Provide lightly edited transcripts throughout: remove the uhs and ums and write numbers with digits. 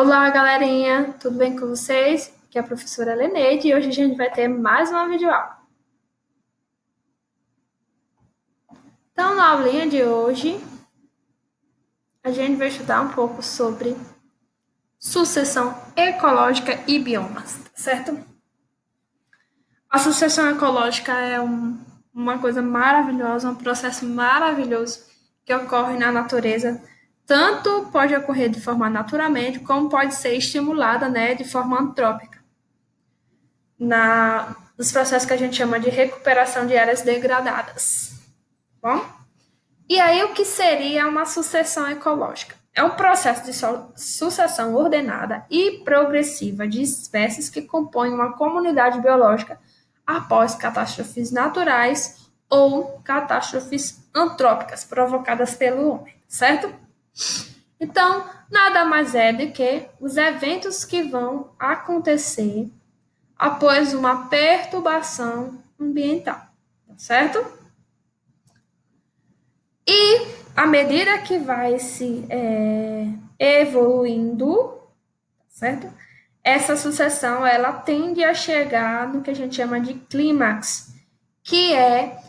Olá, galerinha! Tudo bem com vocês? Aqui é a professora Leneide e hoje a gente vai ter mais uma videoaula. Então, na aulinha de hoje, a gente vai estudar um pouco sobre sucessão ecológica e biomas, certo? A sucessão ecológica é uma coisa maravilhosa, um processo maravilhoso que ocorre na natureza. Tanto pode ocorrer de forma naturalmente, como pode ser estimulada, né, de forma antrópica. Nos processos que a gente chama de recuperação de áreas degradadas. Bom? E aí, o que seria uma sucessão ecológica? É um processo de sucessão ordenada e progressiva de espécies que compõem uma comunidade biológica após catástrofes naturais ou catástrofes antrópicas provocadas pelo homem, certo? Então, nada mais é do que os eventos que vão acontecer após uma perturbação ambiental, tá certo? E à medida que vai se evoluindo, certo? Essa sucessão ela tende a chegar no que a gente chama de clímax, que é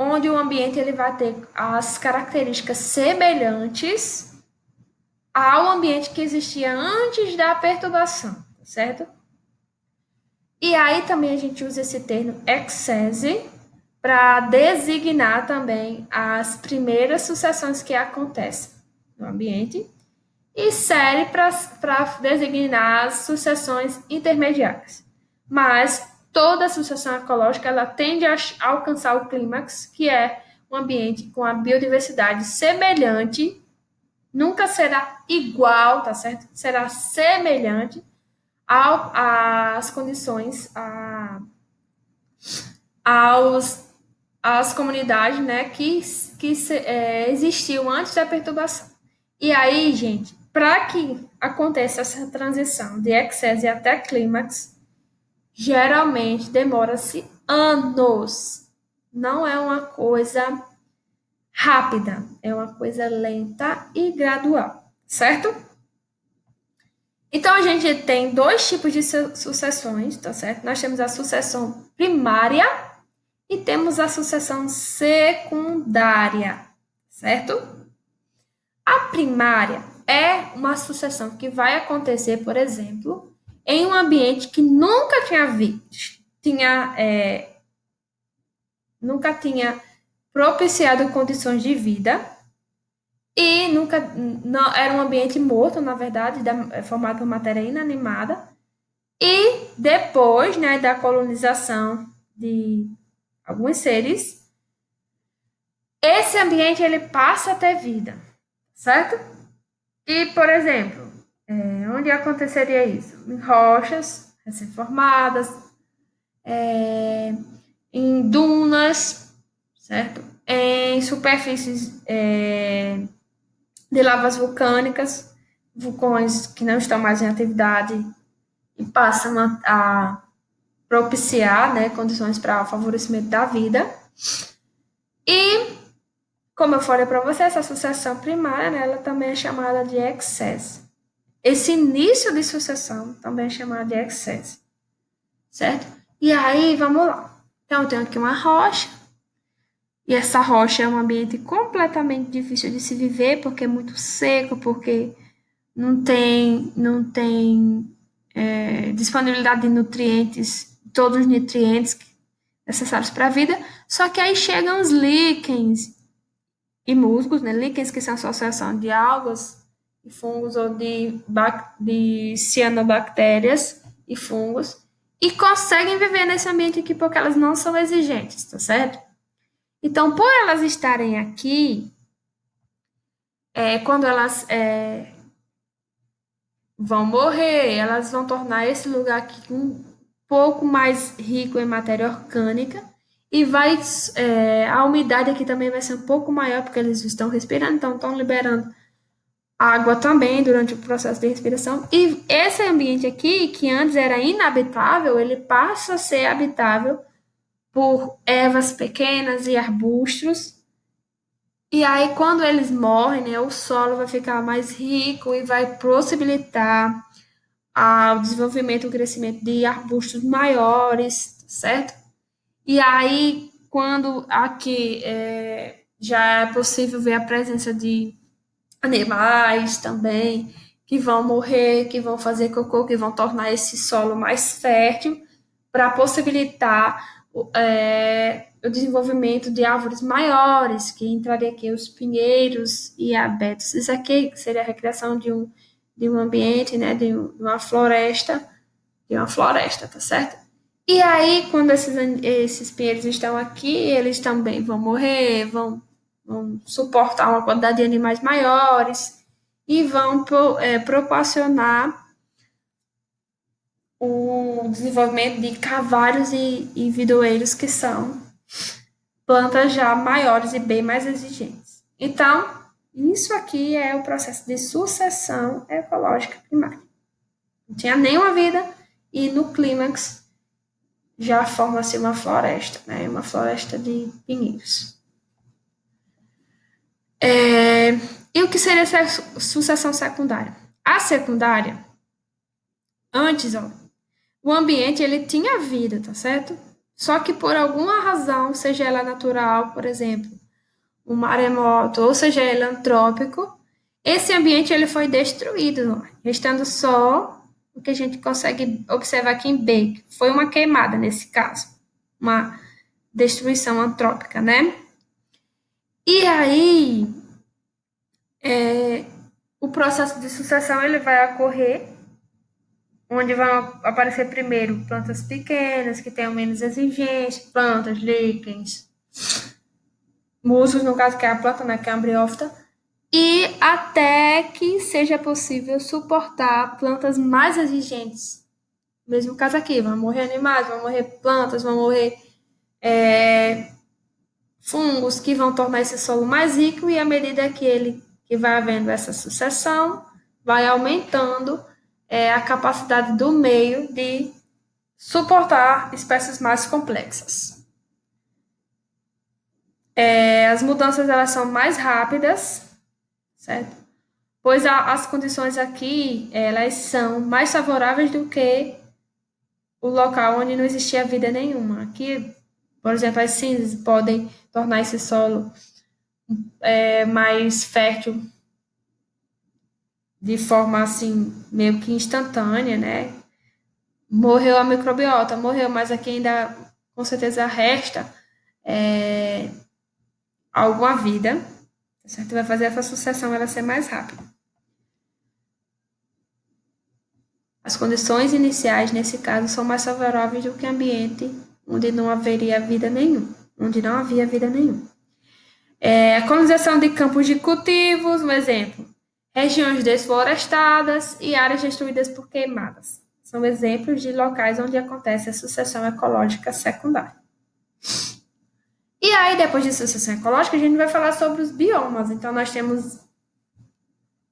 onde o ambiente ele vai ter as características semelhantes ao ambiente que existia antes da perturbação, certo? E aí também a gente usa esse termo excese para designar também as primeiras sucessões que acontecem no ambiente e série para designar as sucessões intermediárias. Mas toda sucessão ecológica ela tende a alcançar o clímax, que é um ambiente com a biodiversidade semelhante, nunca será igual, tá certo? Será semelhante às condições, às comunidades, né, que existiu antes da perturbação. E aí, gente, para que aconteça essa transição de excess até clímax, geralmente demora-se anos. Não é uma coisa rápida, é uma coisa lenta e gradual, certo? Então, a gente tem dois tipos de sucessões, tá certo? Nós temos a sucessão primária e temos a sucessão secundária, certo? A primária é uma sucessão que vai acontecer, por exemplo, em um ambiente que nunca tinha propiciado condições de vida e nunca não, era um ambiente morto, na verdade, formado por matéria inanimada. E depois, né, da colonização de alguns seres, esse ambiente ele passa a ter vida, certo? E, por exemplo, onde aconteceria isso? Em rochas recém-formadas, em dunas, certo? Em superfícies de lavas vulcânicas, vulcões que não estão mais em atividade e passam a propiciar, né, condições para o favorecimento da vida. E, como eu falei para você, essa sucessão primária, né, ela também é chamada de excess. Esse início de sucessão também é chamado de excess, certo? E aí, vamos lá. Então, eu tenho aqui uma rocha, e essa rocha é um ambiente completamente difícil de se viver, porque é muito seco, porque não tem disponibilidade de nutrientes, todos os nutrientes necessários para a vida. Só que aí chegam os líquens e musgos, né? Líquens que são a associação de algas e fungos ou de cianobactérias e fungos e conseguem viver nesse ambiente aqui porque elas não são exigentes, tá certo? Então, por elas estarem aqui, quando elas vão morrer, elas vão tornar esse lugar aqui um pouco mais rico em matéria orgânica e a umidade aqui também vai ser um pouco maior porque eles estão respirando, então estão liberando água também durante o processo de respiração. E esse ambiente aqui, que antes era inabitável, ele passa a ser habitável por ervas pequenas e arbustos E aí, quando eles morrem, né, o solo vai ficar mais rico e vai possibilitar o desenvolvimento e o crescimento de arbustos maiores, certo? E aí, quando aqui já é possível ver a presença de animais também, que vão morrer, que vão fazer cocô, que vão tornar esse solo mais fértil, para possibilitar o desenvolvimento de árvores maiores, que entraria aqui os pinheiros e abetos. Isso aqui seria a recriação de um ambiente, né, de uma floresta, tá certo? E aí, quando esses pinheiros estão aqui, eles também vão morrer, vão suportar uma quantidade de animais maiores e vão proporcionar o desenvolvimento de carvalhos e vidroeiros, que são plantas já maiores e bem mais exigentes. Então, isso aqui é o processo de sucessão ecológica primária. Não tinha nenhuma vida e no clímax já forma-se uma floresta, né? Uma floresta de pinheiros. E o que seria essa sucessão secundária? A secundária, antes, ó, o ambiente ele tinha vida, tá certo? Só que por alguma razão, seja ela natural, por exemplo, um maremoto, ou seja ele antrópico, esse ambiente ele foi destruído, restando só o que a gente consegue observar aqui em B, que foi uma queimada nesse caso, uma destruição antrópica, né? E aí, o processo de sucessão ele vai ocorrer, onde vão aparecer primeiro plantas pequenas, que tenham menos exigência, plantas, líquens, musgos, no caso que é a planta, né, que é a ambriófita, e até que seja possível suportar plantas mais exigentes. Mesmo caso aqui, vão morrer animais, vão morrer plantas, vão morrer fungos que vão tornar esse solo mais rico e à medida que vai havendo essa sucessão, vai aumentando a capacidade do meio de suportar espécies mais complexas. As mudanças elas são mais rápidas, certo? Pois as condições aqui elas são mais favoráveis do que o local onde não existia vida nenhuma. Aqui, por exemplo, as cinzas podem tornar esse solo mais fértil de forma assim meio que instantânea, né? Morreu a microbiota, morreu, mas aqui ainda com certeza resta alguma vida, tá certo? Vai fazer essa sucessão ela ser mais rápida. As condições iniciais, nesse caso, são mais favoráveis do que ambiente onde não haveria vida nenhuma, onde não havia vida nenhuma. A colonização de campos de cultivos, um exemplo. Regiões desflorestadas e áreas destruídas por queimadas. São exemplos de locais onde acontece a sucessão ecológica secundária. E aí, depois de sucessão ecológica, a gente vai falar sobre os biomas. Então, nós temos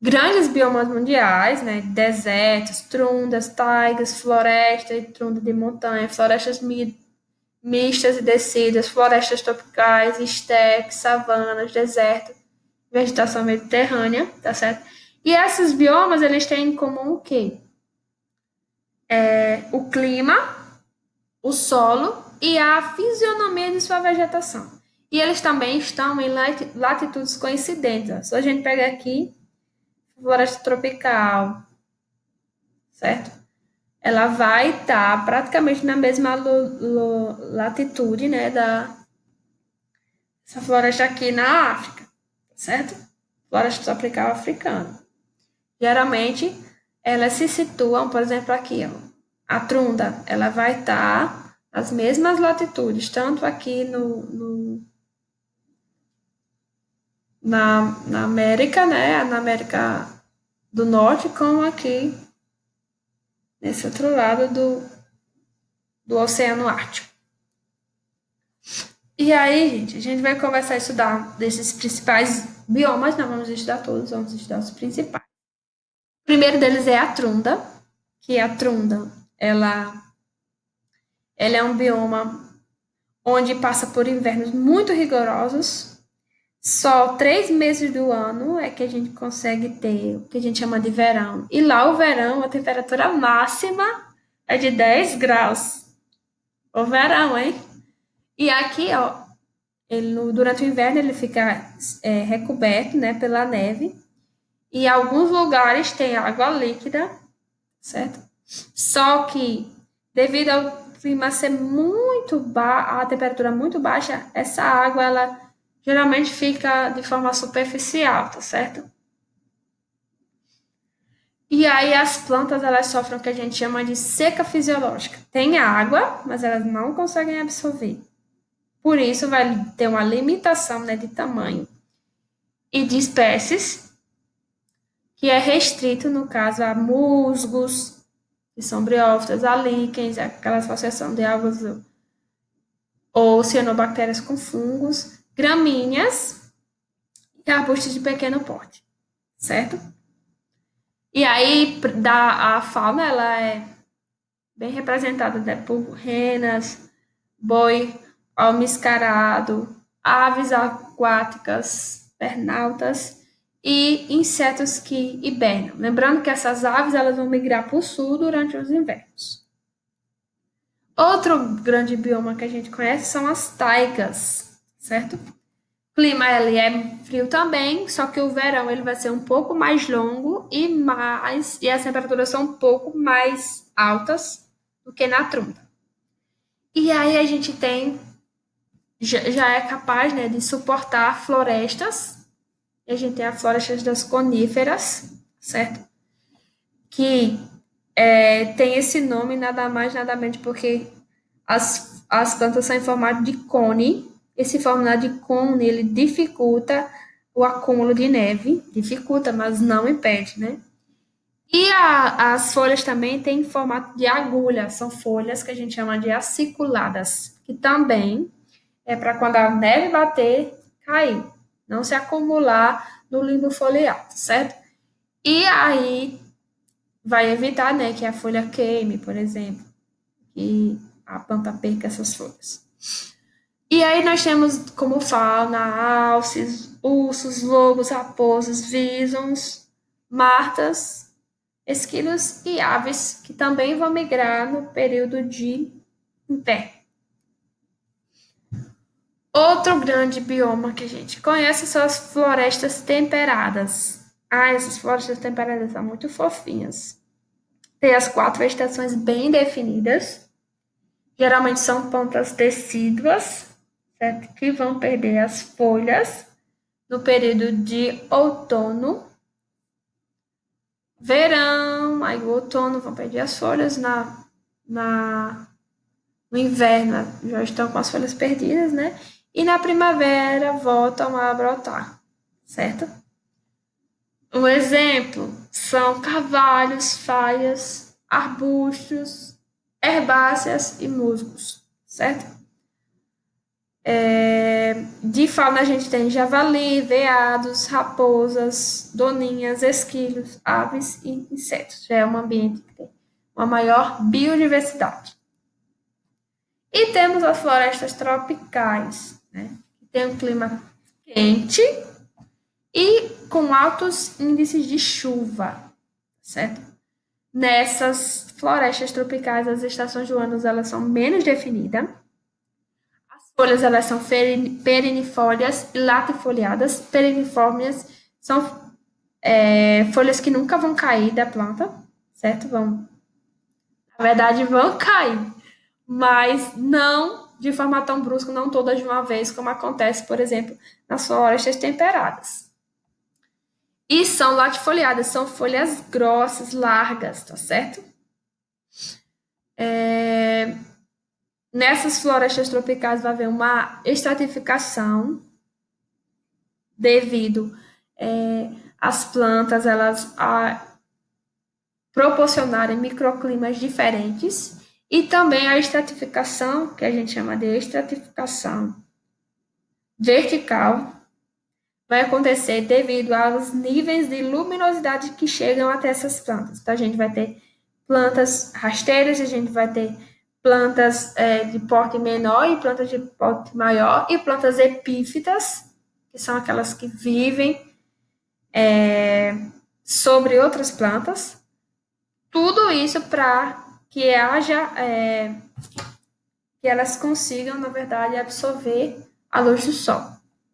grandes biomas mundiais, né? Desertos, tundras, taigas, floresta e tundra de montanha, florestas mistas e descidas, florestas tropicais, estepes, savanas, deserto, vegetação mediterrânea, tá certo? E esses biomas, eles têm em comum o quê? O clima, o solo e a fisionomia de sua vegetação. E eles também estão em latitudes coincidentes. Se a gente pega aqui, floresta tropical, certo? Ela vai estar praticamente na mesma latitude, né, essa floresta aqui na África, certo? Floresta tropical africana. Geralmente, elas se situam, por exemplo, aqui, ó, a Trunda, ela vai estar nas mesmas latitudes, tanto aqui na América, né, na América do Norte, como aqui nesse outro lado do Oceano Ártico. E aí, gente, a gente vai começar a estudar desses principais biomas, não vamos estudar todos, vamos estudar os principais. O primeiro deles é a Trunda, que a Trunda, ela é um bioma onde passa por invernos muito rigorosos, Só 3 meses do ano é que a gente consegue ter o que a gente chama de verão. E lá o verão, a temperatura máxima é de 10 graus. O verão, hein? E aqui, ó, durante o inverno ele fica recoberto, né, pela neve. E alguns lugares tem água líquida, certo? Só que, devido ao clima ser a temperatura muito baixa, essa água, ela geralmente fica de forma superficial, tá certo? E aí as plantas, elas sofrem o que a gente chama de seca fisiológica. Tem água, mas elas não conseguem absorver. Por isso, vai ter uma limitação, né, de tamanho e de espécies, que é restrito, no caso, a musgos, que são briófitas, a líquens, aquela associação de algas ou cianobactérias com fungos, gramíneas e arbustos de pequeno porte, certo? E aí, a fauna, ela é bem representada, né, por renas, boi almiscarado, aves aquáticas, pernaltas e insetos que hibernam. Lembrando que essas aves, elas vão migrar para o sul durante os invernos. Outro grande bioma que a gente conhece são as taigas, certo? O clima ele é frio também, só que o verão ele vai ser um pouco mais longo e as temperaturas são um pouco mais altas do que na tundra. E aí a gente tem já é capaz, né, de suportar florestas. E a gente tem as florestas das coníferas, certo? Que tem esse nome nada mais nada menos porque as plantas são em formato de cone. Esse formato de cone ele dificulta o acúmulo de neve, dificulta, mas não impede, né? E as folhas também têm formato de agulha, são folhas que a gente chama de aciculadas, que também é para quando a neve bater, cair, não se acumular no limbo foliar, certo? E aí vai evitar, né, que a folha queime, por exemplo, que a planta perca essas folhas. E aí nós temos como fauna alces, ursos, lobos, raposas, visons, martas, esquilos e aves que também vão migrar no período de inverno. Outro grande bioma que a gente conhece são as florestas temperadas. Ah, essas florestas temperadas são muito fofinhas. Tem as 4 estações bem definidas. Geralmente são plantas decíduas, certo? Que vão perder as folhas no período de outono, verão, aí o outono vão perder as folhas no inverno já estão com as folhas perdidas, né? E na primavera voltam a brotar, certo? Um exemplo são carvalhos, falhas, arbustos, herbáceas e musgos, certo? De fauna a gente tem javali, veados, raposas, doninhas, esquilos, aves e insetos. Já é um ambiente que tem uma maior biodiversidade. E temos as florestas tropicais, né? Que tem um clima quente e com altos índices de chuva, certo? Nessas florestas tropicais, as estações do ano elas são menos definidas. As folhas elas são perennifólias e latifoliadas. Perennifólias são folhas que nunca vão cair da planta, certo? Na verdade, vão cair, mas não de forma tão brusca, não todas de uma vez, como acontece, por exemplo, nas florestas temperadas. E são latifoliadas, são folhas grossas, largas, tá certo? Nessas florestas tropicais vai haver uma estratificação devido às plantas elas proporcionarem microclimas diferentes e também a estratificação, que a gente chama de estratificação vertical, vai acontecer devido aos níveis de luminosidade que chegam até essas plantas. Então, a gente vai ter plantas rasteiras, a gente vai ter plantas de porte menor e plantas de porte maior e plantas epífitas, que são aquelas que vivem sobre outras plantas. Tudo isso para que haja, que elas consigam, na verdade, absorver a luz do sol,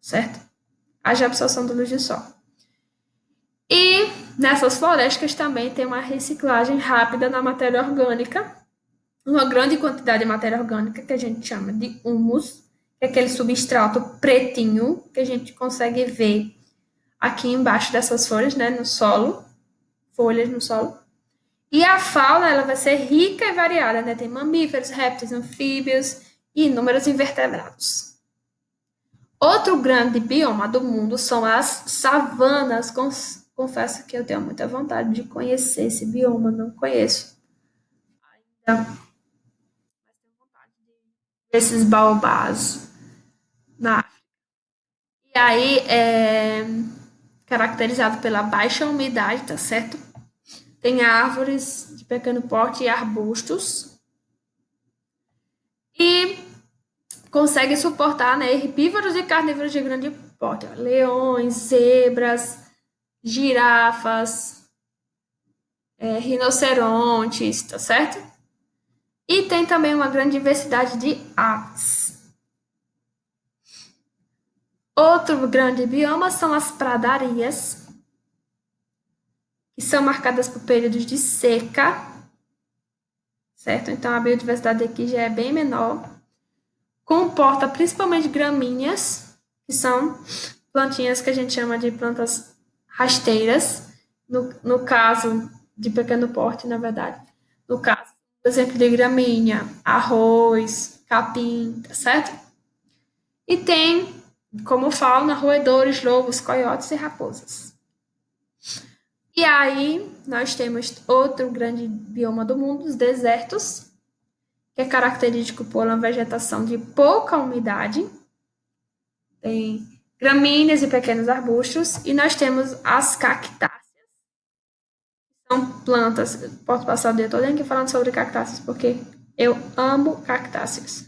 certo? Haja absorção da luz do sol. E nessas florestas também tem uma reciclagem rápida da matéria orgânica, uma grande quantidade de matéria orgânica que a gente chama de humus, que é aquele substrato pretinho que a gente consegue ver aqui embaixo dessas folhas, né, no solo, folhas no solo. E a fauna, ela vai ser rica e variada, né? Tem mamíferos, répteis, anfíbios e inúmeros invertebrados. Outro grande bioma do mundo são as savanas. Confesso que eu tenho muita vontade de conhecer esse bioma, não conheço. Ainda, mas tenho vontade de ver esses baobás na África. E aí é caracterizado pela baixa umidade, tá certo? Tem árvores de pequeno porte e arbustos. E consegue suportar, né, herbívoros e carnívoros de grande porte. Leões, zebras, girafas, rinocerontes, tá certo? E tem também uma grande diversidade de aves. Outro grande bioma são as pradarias, que são marcadas por períodos de seca, certo? Então a biodiversidade aqui já é bem menor. Comporta principalmente gramíneas, que são plantinhas que a gente chama de plantas rasteiras, no caso de pequeno porte, na verdade. No caso, por exemplo, de gramínea, arroz, capim, tá certo? E tem como fauna roedores, lobos, coiotes e raposas. E aí nós temos outro grande bioma do mundo, os desertos, que é característico por uma vegetação de pouca umidade. Tem gramíneas e pequenos arbustos. E nós temos as cactáceas. São plantas. Posso passar o dia todo aqui falando sobre cactáceas, porque eu amo cactáceas.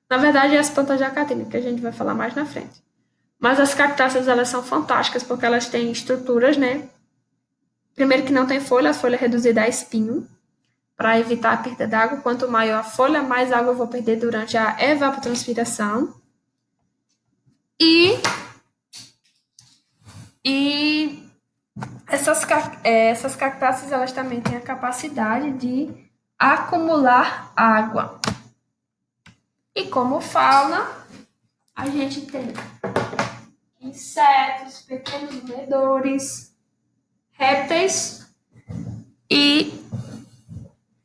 Na verdade, é as plantas de jacatini, que a gente vai falar mais na frente. Mas as cactáceas, elas são fantásticas, porque elas têm estruturas, né? Primeiro que não tem folha, a folha é reduzida a espinho, para evitar a perda d'água. Quanto maior a folha, mais água eu vou perder durante a evapotranspiração. E essas cactáceas, elas também têm a capacidade de acumular água. E como fauna, a gente tem insetos, pequenos roedores, répteis e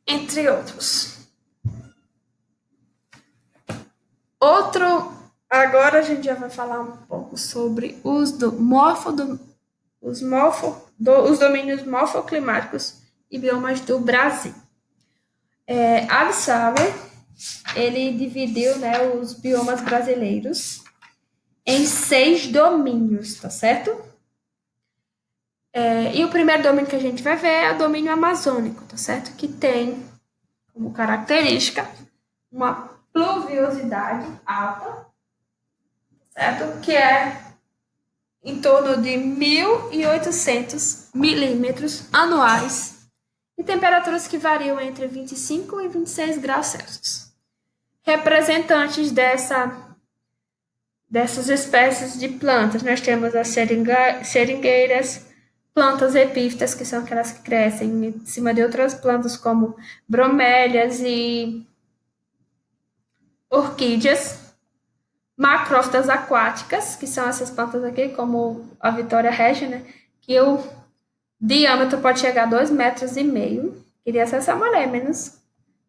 entre outros. Agora a gente já vai falar um pouco sobre os domínios morfoclimáticos e biomas do Brasil. Absaber, ele dividiu, né, os biomas brasileiros em 6 domínios, tá certo? E o primeiro domínio que a gente vai ver é o domínio amazônico, tá certo? Que tem como característica uma pluviosidade alta, certo? Que é em torno de 1.800 milímetros anuais e temperaturas que variam entre 25 e 26 graus Celsius. Representantes dessas espécies de plantas, nós temos as seringueiras, plantas epífitas, que são aquelas que crescem em cima de outras plantas, como bromélias e orquídeas, macrófitas aquáticas, que são essas plantas aqui, como a Vitória regia, né, que o diâmetro pode chegar a 2,5 metros. Queria ser essa mulher, menos,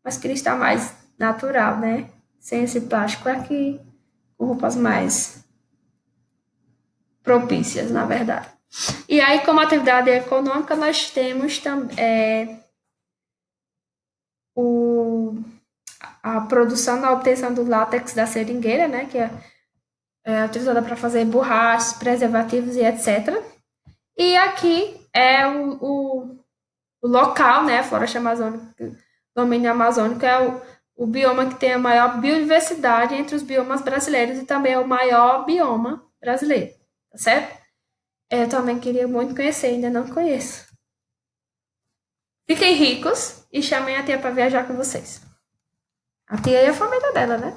mas queria estar mais natural, né? Sem esse plástico aqui, com roupas mais propícias, na verdade. E aí, como atividade econômica, nós temos também a produção da obtenção do látex da seringueira, né? Que é utilizada para fazer borrachas, preservativos e etc. E aqui é o local, né? A floresta amazônica, o domínio amazônico é o bioma que tem a maior biodiversidade entre os biomas brasileiros e também é o maior bioma brasileiro, tá certo? Eu também queria muito conhecer, ainda não conheço. Fiquem ricos e chamem a tia para viajar com vocês. A tia e a família dela, né?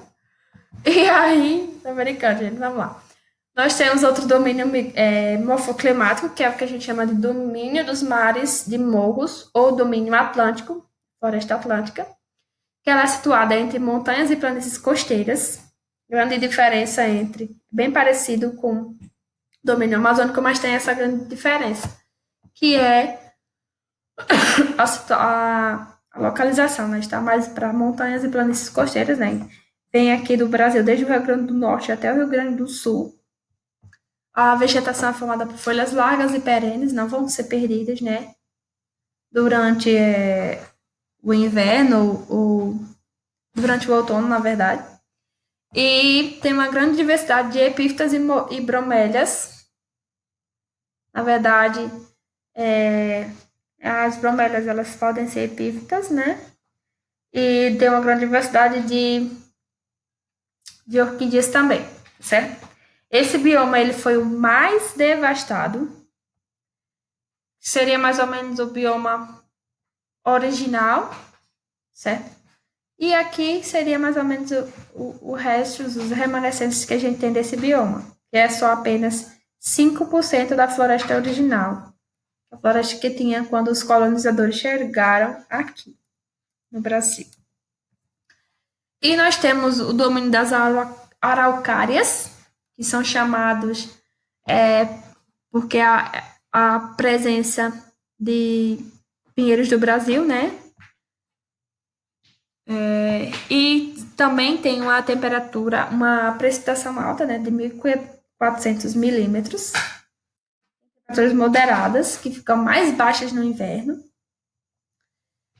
E aí, tô brincando, gente, vamos lá. Nós temos outro domínio morfoclimático, que é o que a gente chama de domínio dos mares de morros, ou domínio atlântico, floresta atlântica, que ela é situada entre montanhas e planícies costeiras. Grande diferença entre, bem parecido com o domínio amazônico, mas tem essa grande diferença, que é a localização, né? Está mais para montanhas e planícies costeiras, né? Vem aqui do Brasil, desde o Rio Grande do Norte até o Rio Grande do Sul. A vegetação é formada por folhas largas e perenes, não vão ser perdidas, né? Durante o inverno ou durante o outono, na verdade. E tem uma grande diversidade de epífitas e bromélias. Na verdade, as bromélias elas podem ser epífitas, né? E tem uma grande diversidade de orquídeas também, certo? Esse bioma ele foi o mais devastado. Seria mais ou menos o bioma original, certo? E aqui seria mais ou menos o resto, os remanescentes que a gente tem desse bioma, que é só apenas 5% da floresta original, a floresta que tinha quando os colonizadores chegaram aqui no Brasil. E nós temos o domínio das araucárias, que são chamados porque a presença de pinheiros do Brasil, né? E também tem uma temperatura, uma precipitação alta, né, de 1.400 milímetros, temperaturas moderadas, que ficam mais baixas no inverno.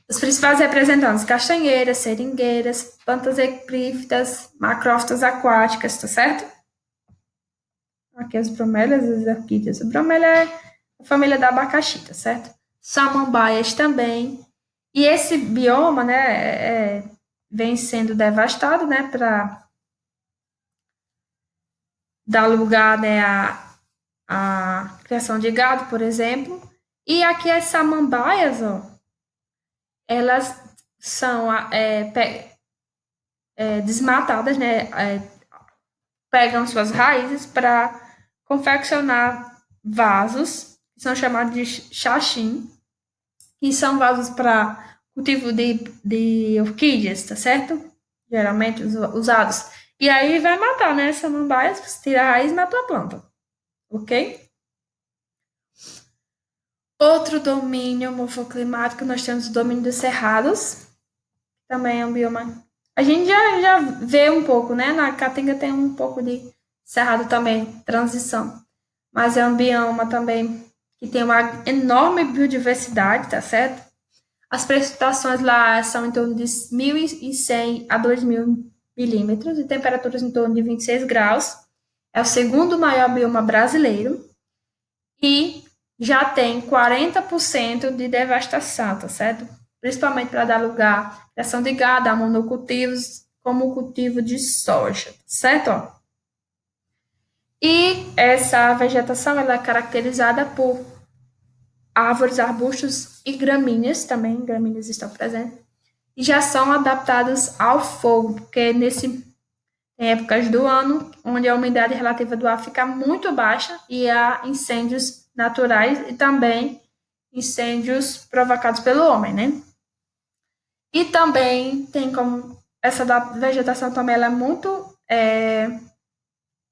Os principais representantes, castanheiras, seringueiras, plantas epífitas, macrófitas aquáticas, tá certo? Aqui as bromélias e as orquídeas. A bromélia é a família da abacaxi, tá certo? Samambaias também. E esse bioma, né, vem sendo devastado, né, para dar lugar, né, à criação de gado, por exemplo. E aqui as samambaias, ó, elas são desmatadas, né, pegam suas raízes para confeccionar vasos, que são chamados de xaxim, que são vasos para cultivo de orquídeas, tá certo? Geralmente usados. E aí vai matar, né? Samambaias, você tira a raiz e mata a planta. Ok? Outro domínio morfoclimático, nós temos o domínio dos cerrados. Também é um bioma. A gente já vê um pouco, né? Na Caatinga tem um pouco de cerrado também, transição. Mas é um bioma também que tem uma enorme biodiversidade, tá certo? As precipitações lá são em torno de 1.100 a 2.000 milímetros e temperaturas em torno de 26 graus. É o segundo maior bioma brasileiro e já tem 40% de devastação, tá certo? Principalmente para dar lugar à criação de gado, a monocultivos, como o cultivo de soja, certo? E essa vegetação ela é caracterizada por árvores, arbustos e gramíneas, também gramíneas estão presentes, e já são adaptados ao fogo, porque em épocas do ano onde a umidade relativa do ar fica muito baixa e há incêndios naturais e também incêndios provocados pelo homem, né? E também tem como essa vegetação também ela é muito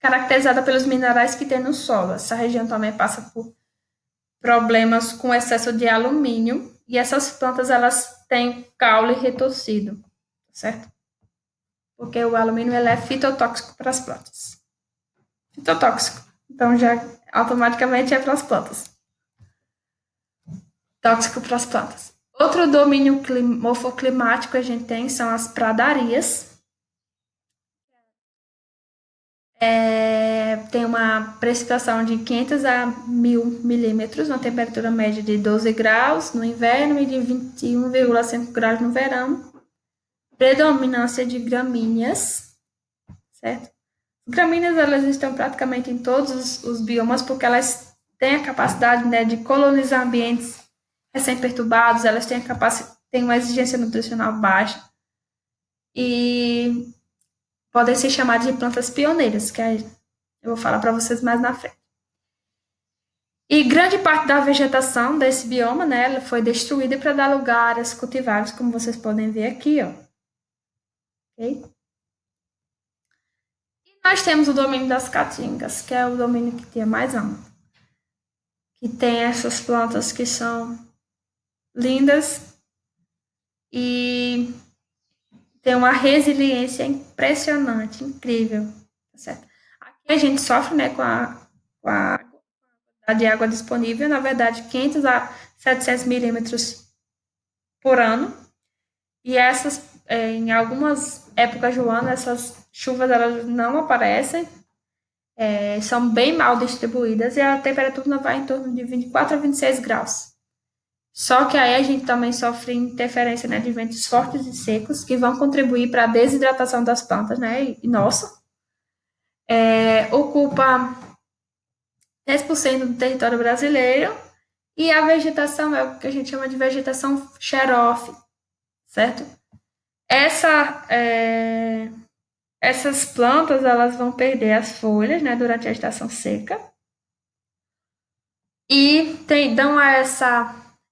caracterizada pelos minerais que tem no solo. Essa região também passa por problemas com excesso de alumínio e essas plantas elas têm caule retorcido, certo? Porque o alumínio ele é fitotóxico para as plantas. Fitotóxico. Então já automaticamente é para as plantas. Tóxico para as plantas. Outro domínio morfoclimático que a gente tem são as pradarias. Tem uma precipitação de 500 a 1.000 milímetros, uma temperatura média de 12 graus no inverno e de 21,5 graus no verão. Predominância de gramíneas, certo? Gramíneas, elas estão praticamente em todos os biomas, porque elas têm a capacidade, né, de colonizar ambientes recém-perturbados, elas têm uma exigência nutricional baixa e podem ser chamadas de plantas pioneiras, que eu vou falar para vocês mais na frente. E grande parte da vegetação desse bioma, né, ela foi destruída para dar lugar às cultiváveis, como vocês podem ver aqui, ó. Okay? E nós temos o domínio das caatingas, que é o domínio que tem mais amplo, que tem essas plantas que são lindas e tem uma resiliência impressionante, incrível, tá certo? Aqui a gente sofre, né, com a de água disponível, na verdade, 500 a 700 milímetros por ano. E essas, em algumas épocas do ano, essas chuvas elas não aparecem, são bem mal distribuídas e a temperatura não vai em torno de 24 a 26 graus. Só que aí a gente também sofre interferência, né, de ventos fortes e secos que vão contribuir para a desidratação das plantas, né? E nossa, ocupa 10% do território brasileiro e a vegetação é o que a gente chama de vegetação xerófila, certo? Essas plantas elas vão perder as folhas, né, durante a estação seca e dão a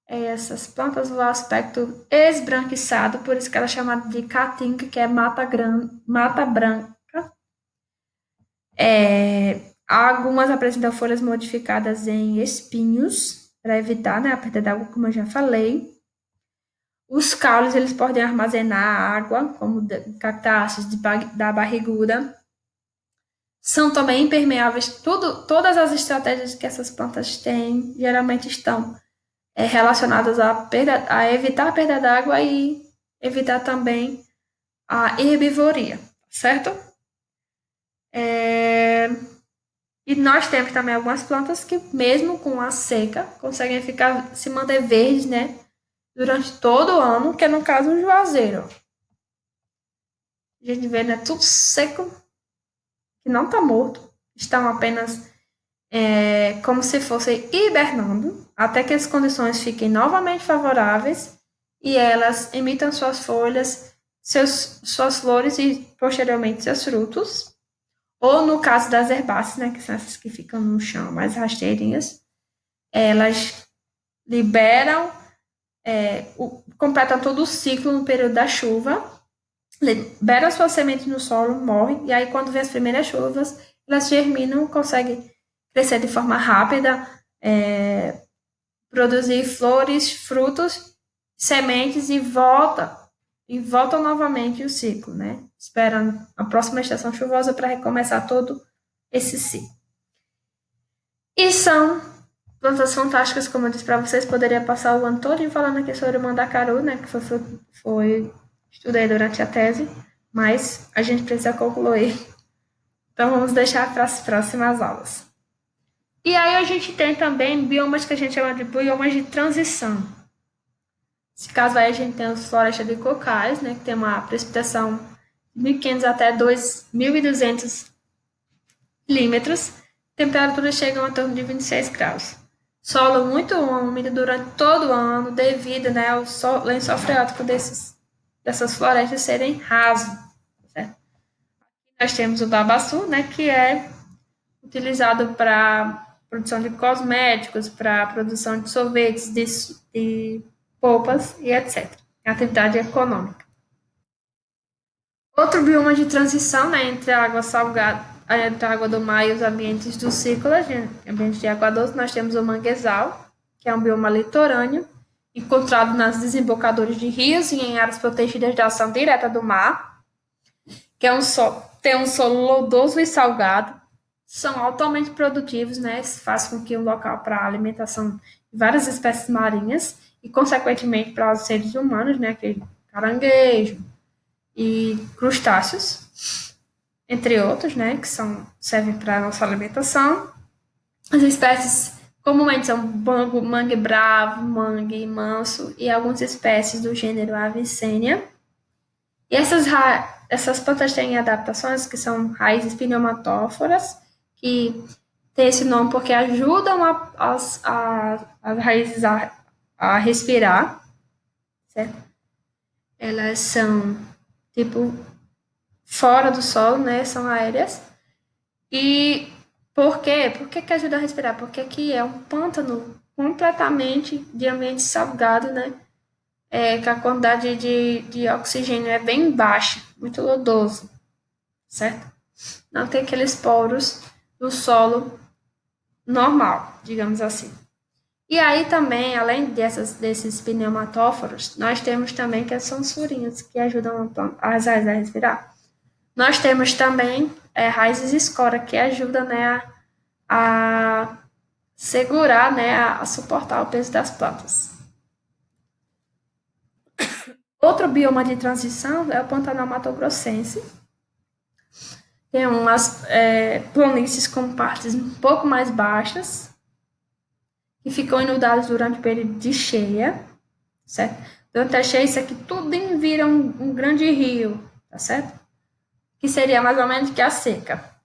essas plantas o aspecto esbranquiçado, por isso que ela é chamada de caatinga, que é mata branca. Algumas apresentam folhas modificadas em espinhos, para evitar, né, a perda d'água, como eu já falei. Os caules, eles podem armazenar água, como cactáceos da barriguda. São também impermeáveis. Todas as estratégias que essas plantas têm, geralmente estão relacionadas a evitar a perda d'água e evitar também a herbivoria, certo? E nós temos também algumas plantas que, mesmo com a seca, conseguem se manter verdes, né? Durante todo o ano, que é no caso o juazeiro. A gente vê, né? Tudo seco, que não está morto, estão apenas como se fossem hibernando, até que as condições fiquem novamente favoráveis e elas emitam suas folhas, suas flores e, posteriormente, seus frutos. Ou no caso das herbáceas, né, que são essas que ficam no chão, mais rasteirinhas, elas liberam, completam todo o ciclo no período da chuva, liberam suas sementes no solo, morrem, e aí quando vem as primeiras chuvas, elas germinam, conseguem crescer de forma rápida, produzir flores, frutos, sementes e voltam novamente o ciclo, né? Esperando a próxima estação chuvosa para recomeçar todo esse ciclo. E são plantas fantásticas, como eu disse para vocês, poderia passar o ano todo falando aqui sobre o mandacaru, né, que estudei durante a tese, mas a gente precisa concluir. Então vamos deixar para as próximas aulas. E aí a gente tem também biomas que a gente chama de biomas de transição. Nesse caso aí a gente tem as florestas de cocais, né, que tem uma precipitação de 1.500 até 2.200 milímetros, temperaturas chegam a torno de 26 graus. Solo muito úmido durante todo o ano, devido, né, ao lençol freático dessas florestas serem rasos. Certo? Nós temos o babaçu, né, que é utilizado para produção de cosméticos, para produção de sorvetes, de polpas e etc. Atividade econômica. Outro bioma de transição, né, entre a água salgada, entre a água do mar e os ambientes ducícolas, ambientes de água doce, nós temos o manguezal, que é um bioma litorâneo, encontrado nas desembocaduras de rios e em áreas protegidas da ação direta do mar, que tem um solo lodoso e salgado, são altamente produtivos, né, faz com que o local para a alimentação de várias espécies marinhas e, consequentemente, para os seres humanos, né, aquele caranguejo e crustáceos, entre outros, né, que servem para a nossa alimentação. As espécies comumente são mangue bravo, mangue manso e algumas espécies do gênero Avicennia. E essas plantas têm adaptações que são raízes pneumatóforas, que tem esse nome porque ajudam as raízes a respirar, certo? Elas são, tipo, fora do solo, né? São aéreas. E por quê? Por que ajuda a respirar? Porque aqui é um pântano completamente de ambiente salgado, né? Que a quantidade de oxigênio é bem baixa, muito lodoso, certo? Não tem aqueles poros do solo normal, digamos assim. E aí também, além desses pneumatóforos, nós temos também que são as furinhas, que ajudam as raízes a respirar. Nós temos também raízes escora, que ajudam, né, a segurar, né, a suportar o peso das plantas. Outro bioma de transição é o Pantanal Mato-Grossense. Tem umas planícies com partes um pouco mais baixas, que ficam inundadas durante o período de cheia, certo? Durante a cheia, isso aqui tudo vira um grande rio, tá certo? Que seria mais ou menos que a seca.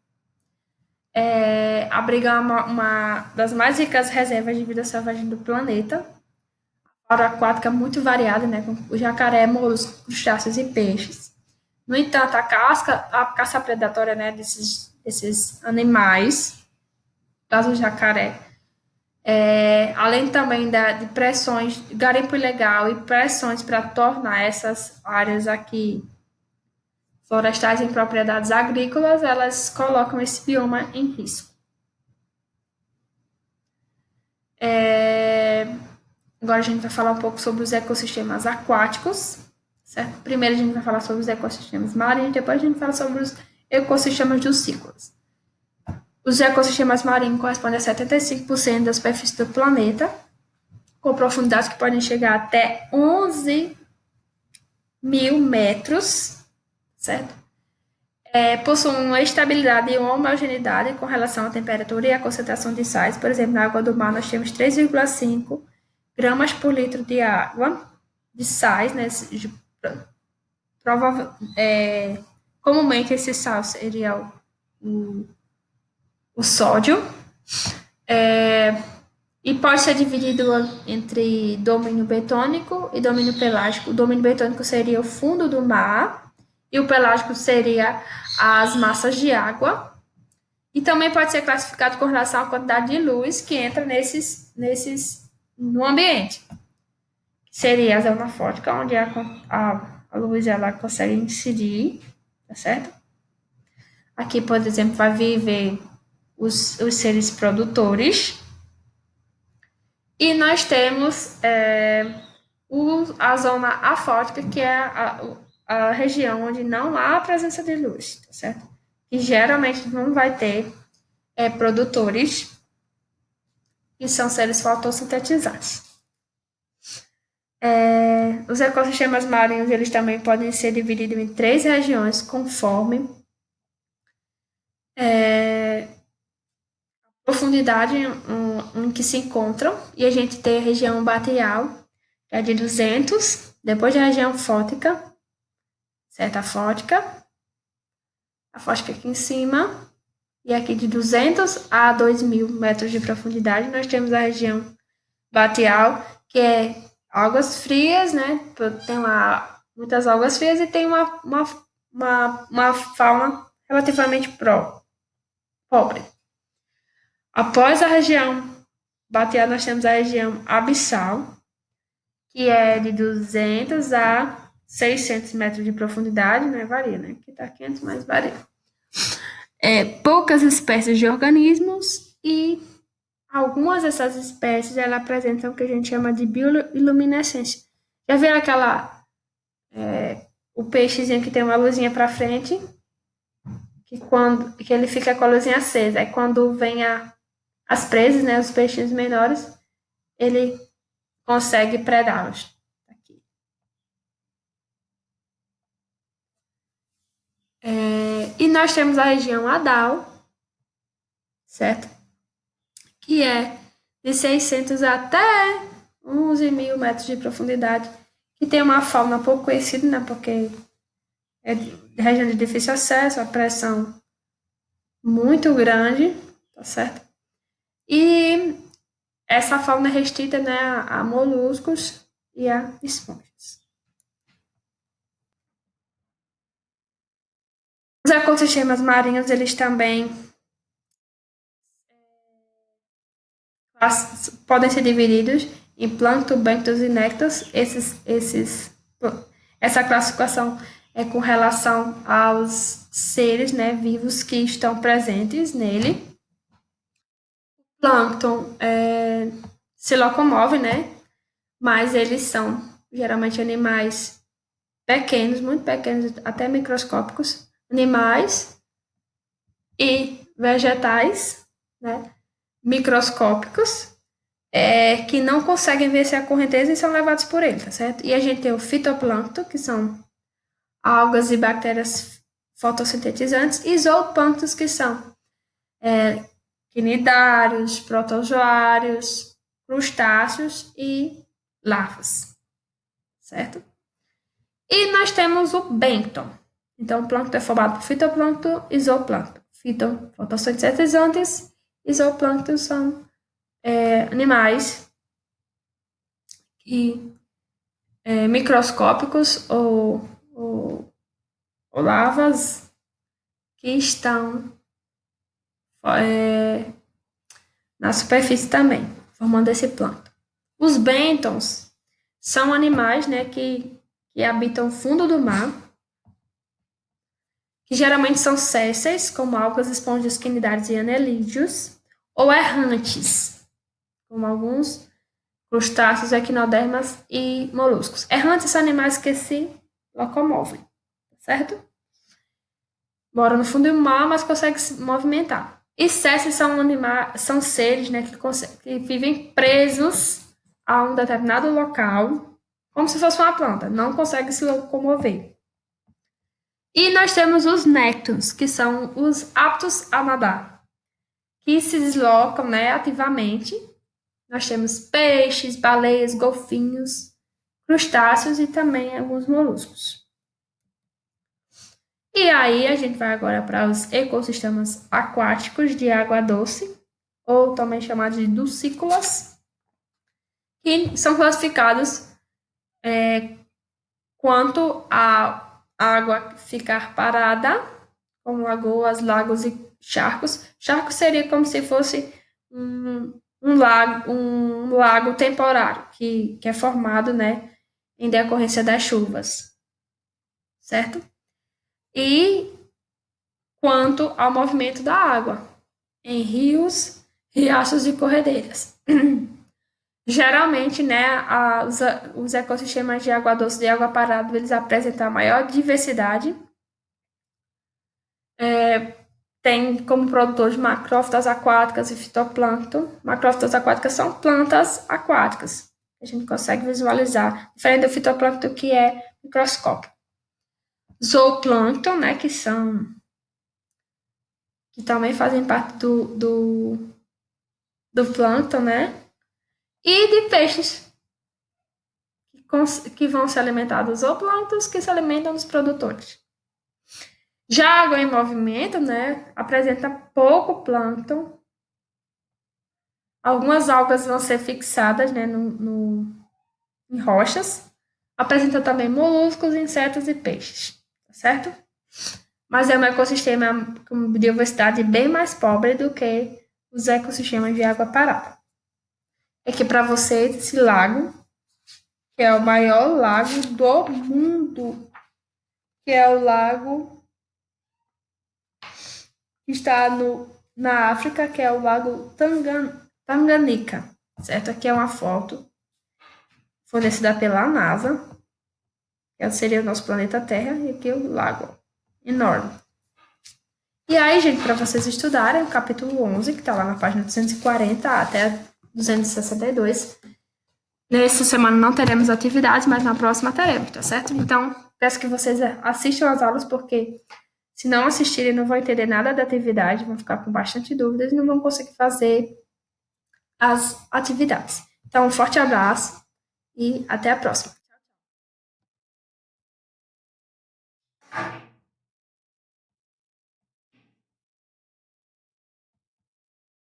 Abriga uma das mais ricas reservas de vida selvagem do planeta. A flora aquática muito variada, né? Com o jacaré, moluscos, crustáceos e peixes. No entanto, a caça predatória, né, desses animais, caso do jacaré, além também de pressões, garimpo ilegal e pressões para tornar essas áreas aqui florestais em propriedades agrícolas, elas colocam esse bioma em risco. Agora a gente vai falar um pouco sobre os ecossistemas aquáticos, certo? Primeiro a gente vai falar sobre os ecossistemas marinhos, depois a gente fala sobre os ecossistemas dos ciclos. Os ecossistemas marinhos correspondem a 75% da superfície do planeta, com profundidades que podem chegar até 11 mil metros, certo? Possuem uma estabilidade e uma homogeneidade com relação à temperatura e à concentração de sais. Por exemplo, na água do mar nós temos 3,5 gramas por litro de água, de sais, né? Comumente esse sal seria o sódio. E pode ser dividido entre domínio betônico e domínio pelágico. O domínio betônico seria o fundo do mar e o pelágico seria as massas de água. E também pode ser classificado com relação à quantidade de luz que entra no ambiente. Seria a zona fótica, onde a luz ela consegue incidir, tá certo? Aqui, por exemplo, vai viver os seres produtores. E nós temos a zona afótica, que é a região onde não há a presença de luz, tá certo? E geralmente não vai ter produtores que são seres fotossintetizados. Os ecossistemas marinhos eles também podem ser divididos em 3 regiões conforme profundidade em que se encontram, e a gente tem a região batial, que é de 200, depois a região fótica, certo? A fótica aqui em cima, e aqui de 200 a 2.000 metros de profundidade, nós temos a região batial, que é águas frias, né? Tem lá muitas águas frias e tem uma fauna relativamente pobre. Após a região batial, nós temos a região abissal, que é de 200 a 600 metros de profundidade, né? Varia, né? Aqui está 500, mas varia. Poucas espécies de organismos e algumas dessas espécies ela apresentam o que a gente chama de bioluminescência. Já viu o peixezinho que tem uma luzinha para frente, que ele fica com a luzinha acesa. Aí quando vem as presas, né, os peixes menores, ele consegue predá-los. E nós temos a região Adal, certo? Que é de 600 até 11.000 metros de profundidade, que tem uma fauna pouco conhecida, né? Porque região de difícil acesso, a pressão muito grande, tá certo? E essa fauna é restrita, né, a moluscos e a esponjas. Os ecossistemas marinhos, eles também podem ser divididos em plâncton, bêntos e néctaros. Essa classificação é com relação aos seres, né, vivos que estão presentes nele. O plâncton se locomove, né, mas eles são geralmente animais pequenos, muito pequenos, até microscópicos, animais e vegetais, né, microscópicos, que não conseguem vencer a correnteza e são levados por ele, tá certo? E a gente tem o fitoplâncton, que são algas e bactérias fotossintetizantes, e zooplânctons, que são quinidários, protozoários, crustáceos e larvas, certo? E nós temos o bênton. Então, o plâncton é formado por fitoplâncton e zooplâncton. Fito, fotossintetizantes, e zooplâncton são animais e microscópicos ou larvas que estão na superfície também, formando esse plâncton. Os bêntons são animais, né, que habitam o fundo do mar, que geralmente são sésseis, como algas, esponjas, quinidários e anelídeos, ou errantes, como alguns crustáceos, equinodermas e moluscos. Errantes são animais que se locomovem, certo? Moram no fundo do mar, mas conseguem se movimentar. E sésseis são seres, né, que vivem presos a um determinado local, como se fosse uma planta, não conseguem se locomover. E nós temos os néctons, que são os aptos a nadar, que se deslocam, né, ativamente. Nós temos peixes, baleias, golfinhos, crustáceos e também alguns moluscos. E aí a gente vai agora para os ecossistemas aquáticos de água doce, ou também chamados de dulcícolas, que são classificados quanto a água ficar parada, como lagoas, lagos e charcos. Charco seria como se fosse um lago temporário, que é formado, né, em decorrência das chuvas, certo? E quanto ao movimento da água em rios, riachos e corredeiras. Geralmente, né, os ecossistemas de água doce e de água parada, eles apresentam a maior diversidade. Tem como produtores macrófitas aquáticas e fitoplâncton. Macrófitas aquáticas são plantas aquáticas. A gente consegue visualizar, diferente do fitoplâncton, que é microscópio. Zooplâncton, né, que também fazem parte do plâncton, né, e de peixes que vão se alimentar dos zooplânctons, que se alimentam dos produtores. Já a água em movimento, né, apresenta pouco plâncton. Algumas algas vão ser fixadas, né, em rochas. Apresenta também moluscos, insetos e peixes, tá certo? Mas é um ecossistema com diversidade bem mais pobre do que os ecossistemas de água parada. É que para vocês, esse lago, que é o maior lago do mundo, que é o lago que está na África, que é o lago Tanganica, certo? Aqui é uma foto fornecida pela NASA, que seria o nosso planeta Terra, e aqui é o lago enorme. E aí, gente, para vocês estudarem o capítulo 11, que está lá na página 240 até 262. Nessa semana não teremos atividades, mas na próxima teremos, tá certo? Então, peço que vocês assistam às aulas, porque se não assistirem, não vão entender nada da atividade, vão ficar com bastante dúvidas e não vão conseguir fazer as atividades. Então, um forte abraço e até a próxima.